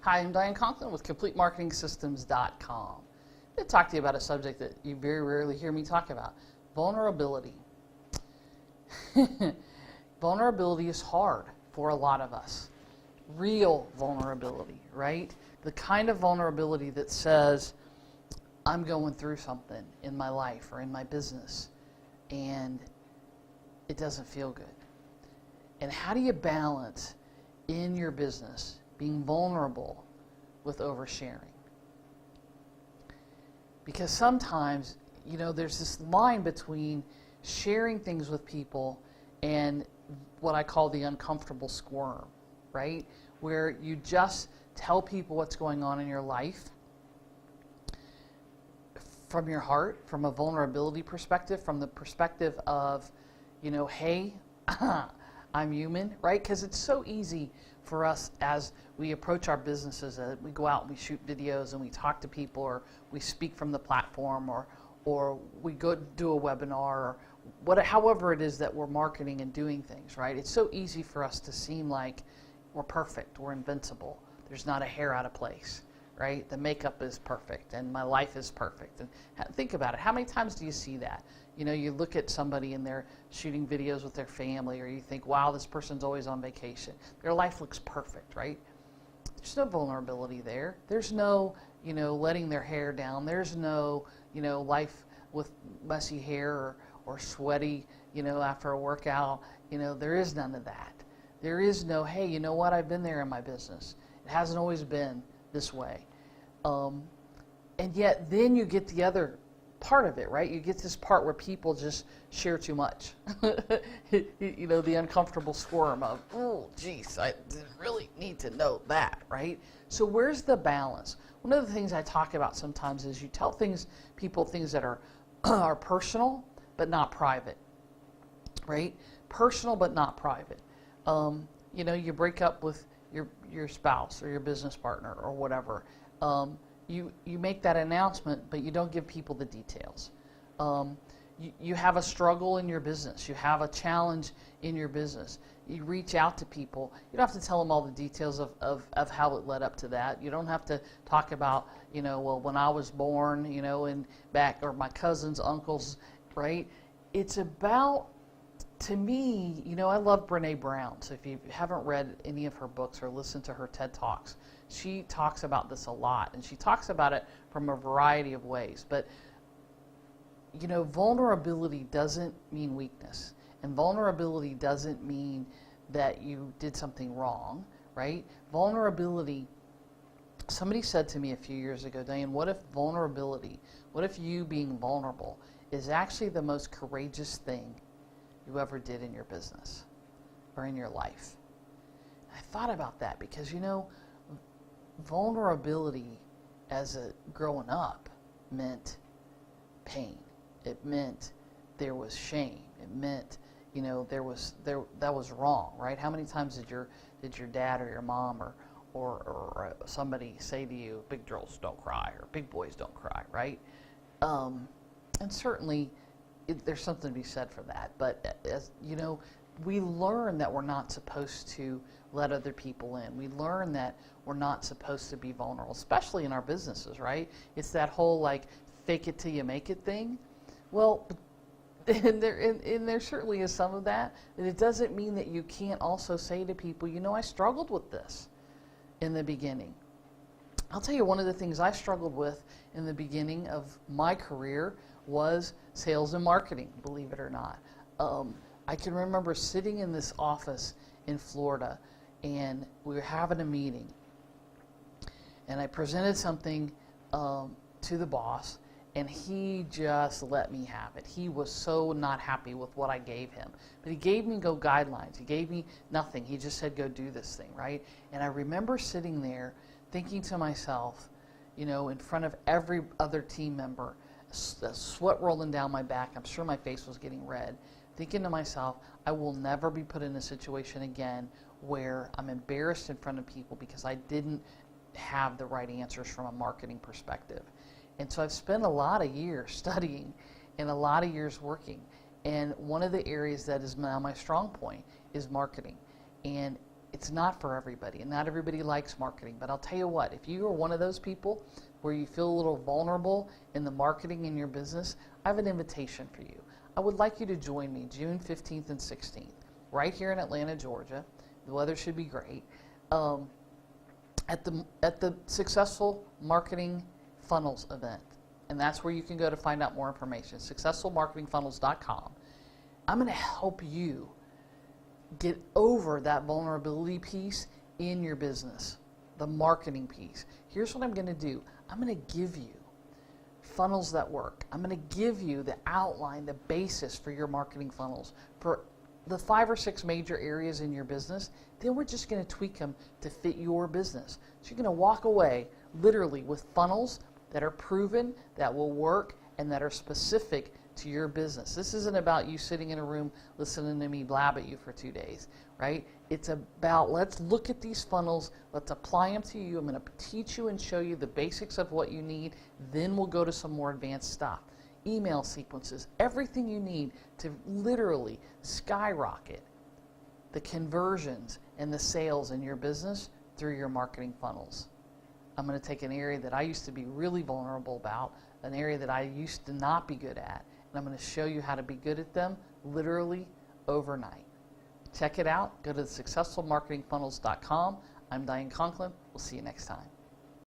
Hi, I'm Diane Conklin with CompleteMarketingSystems.com. I'm going to talk to you about a subject that you very rarely hear me talk about, vulnerability. Vulnerability is hard for a lot of us. Real vulnerability, right? The kind of vulnerability that says, I'm going through something in my life or in my business, and it doesn't feel good. And how do you balance in your business being vulnerable with oversharing? Because sometimes, there's this line between sharing things with people and what I call the uncomfortable squirm, right? Where you just tell people what's going on in your life from your heart, from a vulnerability perspective, from the perspective of, hey, I'm human, right? Because it's so easy for us as we approach our businesses, we go out and we shoot videos and we talk to people, or we speak from the platform, or we go do a webinar, or however it is that we're marketing and doing things, right? It's so easy for us to seem like we're perfect, we're invincible, there's not a hair out of place, right? The makeup is perfect and my life is perfect. And think about it, how many times do you see that? You look at somebody and they're shooting videos with their family, or you think, wow, this person's always on vacation. Their life looks perfect, right? There's no vulnerability there. There's no, letting their hair down. There's no, life with messy hair or sweaty, after a workout. There is none of that. There is no, hey, you know what? I've been there in my business. It hasn't always been this way. And yet then you get the other part of it, right? You get this part where people just share too much. The uncomfortable squirm of, oh, geez, I really need to know that, right? So where's the balance? One of the things I talk about sometimes is you tell people things that are are personal but not private, right? Personal but not private. You break up with your spouse or your business partner or whatever. You make that announcement, but you don't give people the details. You have a struggle in your business. You have a challenge in your business. You reach out to people. You don't have to tell them all the details of how it led up to that. You don't have to talk about, well, when I was born, and back, or my cousins, uncles, right? It's about, to me, I love Brene Brown. So if you haven't read any of her books or listened to her TED Talks, she talks about this a lot, and she talks about it from a variety of ways. But, vulnerability doesn't mean weakness, and vulnerability doesn't mean that you did something wrong, right? Vulnerability, somebody said to me a few years ago, Diane, what if you being vulnerable is actually the most courageous thing you ever did in your business or in your life? I thought about that because, vulnerability as a growing up meant pain. It meant there was shame. It meant, that was wrong, right? How many times did your dad or your mom or somebody say to you, big girls don't cry or big boys don't cry, right? And certainly there's something to be said for that. But as we learn that we're not supposed to let other people in. We learn that we're not supposed to be vulnerable, especially in our businesses, right? It's that whole fake it till you make it thing. Well, and there certainly is some of that, but it doesn't mean that you can't also say to people, I struggled with this in the beginning. I'll tell you, one of the things I struggled with in the beginning of my career was sales and marketing, believe it or not. I can remember sitting in this office in Florida, and we were having a meeting, and I presented something to the boss, and he just let me have it. He was so not happy with what I gave him. But he gave me no guidelines. He gave me nothing. He just said, go do this thing, right? And I remember sitting there thinking to myself, in front of every other team member, sweat rolling down my back. I'm sure my face was getting red. Thinking to myself, I will never be put in a situation again where I'm embarrassed in front of people because I didn't have the right answers from a marketing perspective. And so I've spent a lot of years studying and a lot of years working. And one of the areas that is now my strong point is marketing. And it's not for everybody, and not everybody likes marketing. But I'll tell you what, if you are one of those people where you feel a little vulnerable in the marketing in your business, I have an invitation for you. I would like you to join me June 15th and 16th, right here in Atlanta, Georgia. The weather should be great. At the Successful Marketing Funnels event. And that's where you can go to find out more information, successfulmarketingfunnels.com. I'm going to help you get over that vulnerability piece in your business, the marketing piece. Here's what I'm going to do. I'm going to give you funnels that work. I'm going to give you the outline, the basis for your marketing funnels for the 5 or 6 major areas in your business. Then we're just going to tweak them to fit your business. So you're going to walk away literally with funnels that are proven, that will work, and that are specific to your business. This isn't about you sitting in a room listening to me blab at you for 2 days, right? It's about, let's look at these funnels, let's apply them to you. I'm going to teach you and show you the basics of what you need, then we'll go to some more advanced stuff. Email sequences, everything you need to literally skyrocket the conversions and the sales in your business through your marketing funnels. I'm going to take an area that I used to be really vulnerable about, an area that I used to not be good at, and I'm going to show you how to be good at them literally overnight. Check it out. Go to successfulmarketingfunnels.com. I'm Diane Conklin. We'll see you next time.